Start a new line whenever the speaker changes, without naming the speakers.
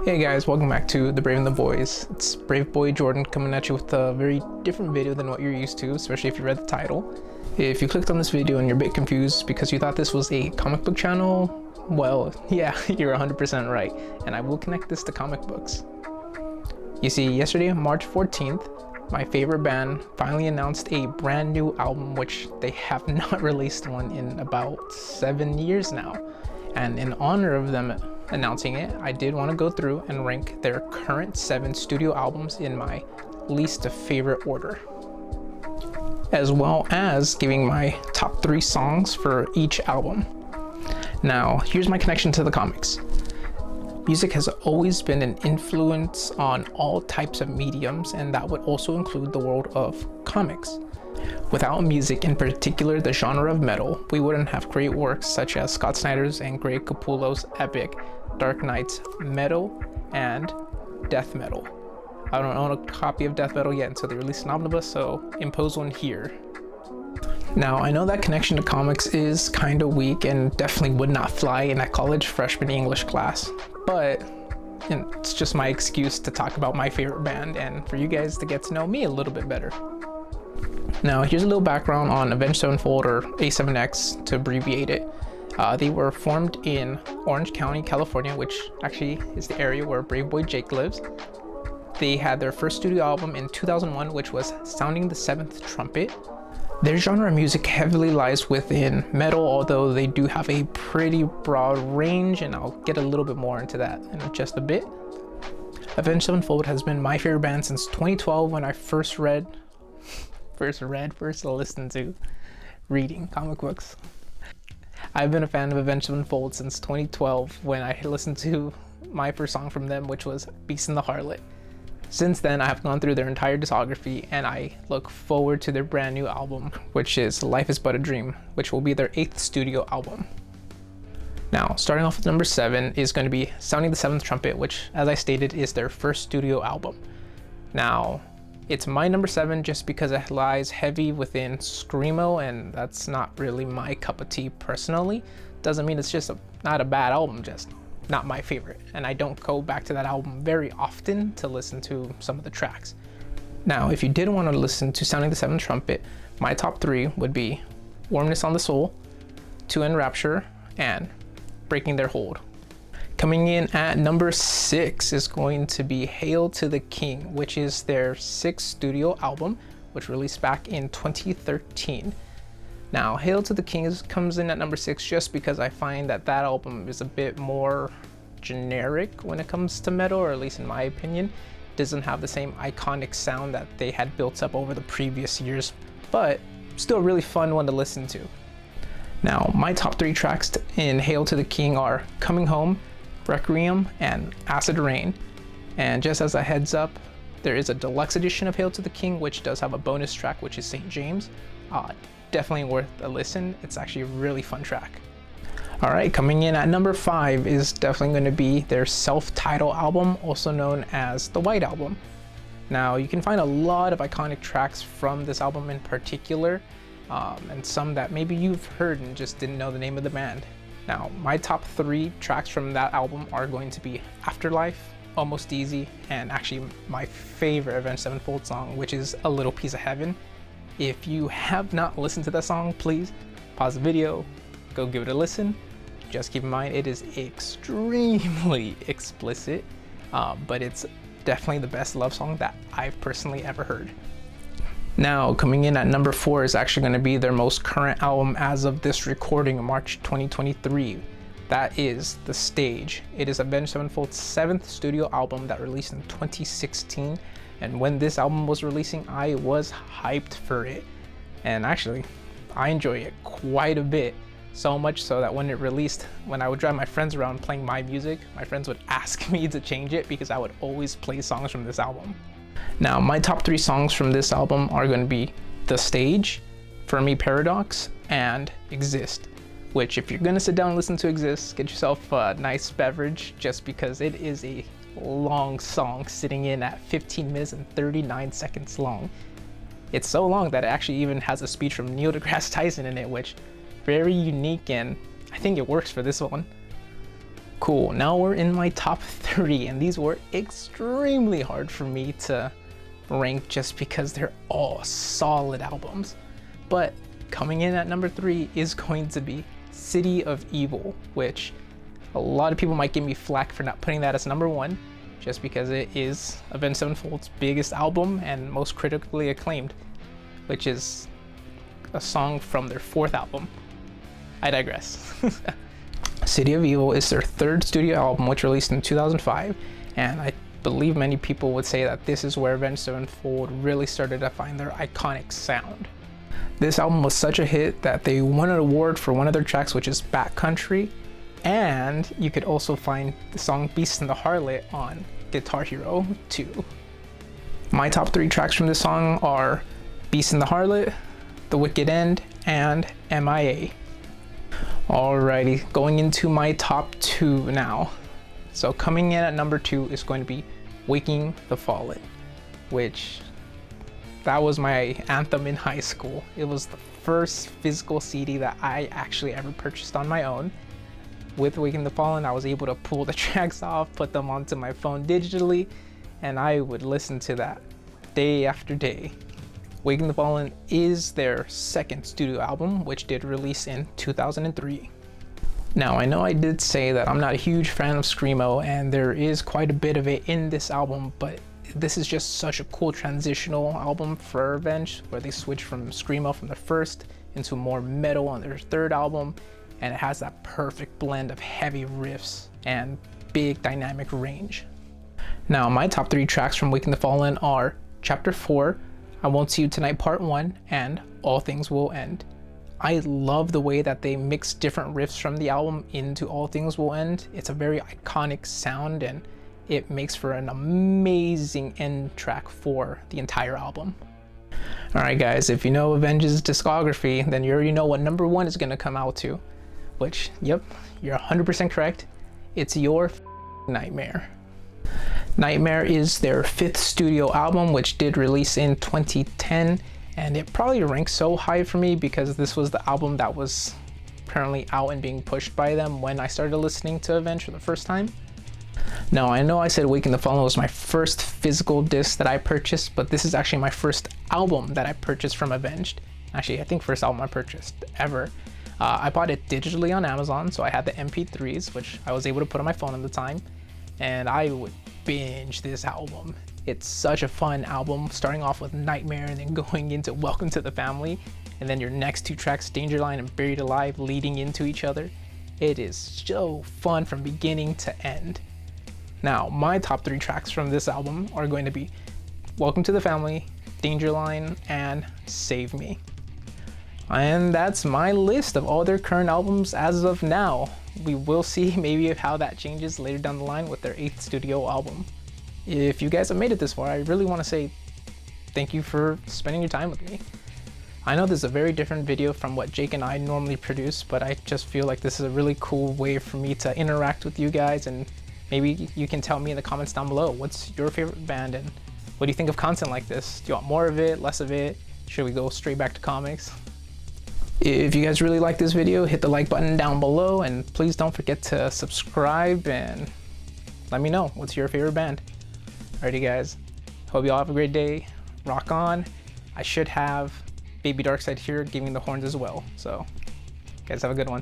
Hey guys, welcome back to The Brave and the Boys. It's Brave Boy Jordan coming at you with a very different video than what you're used to, especially if you read the title. If you clicked on this video and you're a bit confused because you thought this was a comic book channel, well, yeah, you're 100% right, and I will connect this to comic books. You see, yesterday, March 14th, my favorite band finally announced a brand new album, which they have not released one in about 7 years now. And in honor of them announcing it, I did want to go through and rank their current 7 studio albums in my least favorite order, as well as giving my top 3 songs for each album. Now, here's my connection to the comics. Music has always been an influence on all types of mediums, and that would also include the world of comics. Without music, in particular the genre of metal, we wouldn't have great works such as Scott Snyder's and Greg Capullo's epic Dark Knight's Metal and Death Metal. I don't own a copy of Death Metal yet until they release an omnibus, so impose one here. Now, I know that connection to comics is kind of weak and definitely would not fly in a college freshman English class, but it's just my excuse to talk about my favorite band and for you guys to get to know me a little bit better. Now, here's a little background on Avenged Sevenfold, or A7X to abbreviate it. They were formed in Orange County, California, which actually is the area where Brave Boy Jake lives. They had their first studio album in 2001, which was Sounding the Seventh Trumpet. Their genre of music heavily lies within metal, although they do have a pretty broad range, and I'll get a little bit more into that in just a bit. Avenged Sevenfold has been my favorite band since 2012 when I first listened to reading comic books. I've been a fan of Avenged Sevenfold since 2012 when I listened to my first song from them, which was Beast and the Harlot. Since then, I have gone through their entire discography and I look forward to their brand new album, which is Life is But a Dream, which will be their 8th studio album. Now, starting off with number 7 is going to be Sounding the Seventh Trumpet, which, as I stated, is their first studio album. Now, it's my number 7 just because it lies heavy within screamo, and that's not really my cup of tea personally. Doesn't mean it's just not a bad album, just not my favorite. And I don't go back to that album very often to listen to some of the tracks. Now, if you did want to listen to Sounding the Seventh Trumpet, my top 3 would be Warmness on the Soul, To End Rapture, and Breaking Their Hold. Coming in at number 6 is going to be Hail to the King, which is their 6th studio album, which released back in 2013. Now, Hail to the King comes in at number 6 just because I find that album is a bit more generic when it comes to metal, or at least in my opinion. It doesn't have the same iconic sound that they had built up over the previous years, but still a really fun one to listen to. Now, my top 3 tracks in Hail to the King are Coming Home, Requiem, and Acid Rain. And just as a heads up, there is a deluxe edition of Hail to the King, which does have a bonus track, which is St. James. Definitely worth a listen. It's actually a really fun track. All right, coming in at number 5 is definitely going to be their self-titled album, also known as the White Album. Now, you can find a lot of iconic tracks from this album in particular, and some that maybe you've heard and just didn't know the name of the band. Now, my top 3 tracks from that album are going to be Afterlife, Almost Easy, and actually my favorite Avenged Sevenfold song, which is A Little Piece of Heaven. If you have not listened to that song, please pause the video, go give it a listen. Just keep in mind it is extremely explicit, but it's definitely the best love song that I've personally ever heard. Now, coming in at number 4 is actually going to be their most current album as of this recording, March 2023. That is The Stage. It is Avenged Sevenfold's 7th studio album that released in 2016. And when this album was releasing, I was hyped for it. And actually, I enjoy it quite a bit. So much so that when it released, when I would drive my friends around playing my music, my friends would ask me to change it because I would always play songs from this album. Now, my top 3 songs from this album are going to be The Stage, Fermi Paradox, and Exist. Which, if you're going to sit down and listen to Exist, get yourself a nice beverage, just because it is a long song sitting in at 15 minutes and 39 seconds long. It's so long that it actually even has a speech from Neil deGrasse Tyson in it, which very unique, and I think it works for this one. Cool, now we're in my top 3, and these were extremely hard for me to rank just because they're all solid albums. But coming in at number 3 is going to be City of Evil, which a lot of people might give me flack for not putting that as number 1, just because it is Avenged Sevenfold's biggest album and most critically acclaimed, which is a song from their 4th album. I digress. City of Evil is their 3rd studio album, which released in 2005, and I believe many people would say that this is where Avenged Sevenfold really started to find their iconic sound. This album was such a hit that they won an award for one of their tracks, which is Backcountry, and you could also find the song Beast and the Harlot on Guitar Hero 2. My top 3 tracks from this song are Beast and the Harlot, The Wicked End, and MIA. Alrighty, going into my top 2 now. So coming in at number 2 is going to be Waking the Fallen, which that was my anthem in high school. It was the first physical CD that I actually ever purchased on my own. With Waking the Fallen, I was able to pull the tracks off, put them onto my phone digitally, and I would listen to that day after day. Waking the Fallen is their 2nd studio album, which did release in 2003. Now, I know I did say that I'm not a huge fan of Screamo, and there is quite a bit of it in this album, but this is just such a cool transitional album for Avenged, where they switch from Screamo from the 1st into more metal on their 3rd album, and it has that perfect blend of heavy riffs and big dynamic range. Now, my top 3 tracks from Waking the Fallen are Chapter 4, I Won't See You Tonight Part 1, and All Things Will End. I love the way that they mix different riffs from the album into All Things Will End. It's a very iconic sound, and it makes for an amazing end track for the entire album. Alright guys, if you know Avenged's discography, then you already know what number 1 is going to come out to. Which, yep, you're 100% correct. It's Your Nightmare. Nightmare is their 5th studio album, which did release in 2010, and it probably ranks so high for me because this was the album that was currently out and being pushed by them when I started listening to Avenged for the first time. Now, I know I said Waking the Fallen was my first physical disc that I purchased, but this is actually my first album that I purchased from Avenged. Actually, I think first album I purchased ever. I bought it digitally on Amazon, so I had the MP3s, which I was able to put on my phone at the time, and I would binge this album. It's such a fun album, starting off with Nightmare and then going into Welcome to the Family, and then your next 2 tracks, Danger Line and Buried Alive, leading into each other. It is so fun from beginning to end. Now, my top 3 tracks from this album are going to be Welcome to the Family, Danger Line, and Save Me. And that's my list of all their current albums as of now. We will see maybe how that changes later down the line with their 8th studio album. If you guys have made it this far, I really want to say thank you for spending your time with me. I know this is a very different video from what Jake and I normally produce, but I just feel like this is a really cool way for me to interact with you guys, and maybe you can tell me in the comments down below, what's your favorite band and what do you think of content like this? Do you want more of it, less of it? Should we go straight back to comics? If you guys really like this video, hit the like button down below, and please don't forget to subscribe and let me know what's your favorite band. Alrighty guys, hope you all have a great day. Rock on. I should have Baby Darkseid here giving the horns as well, so guys have a good one.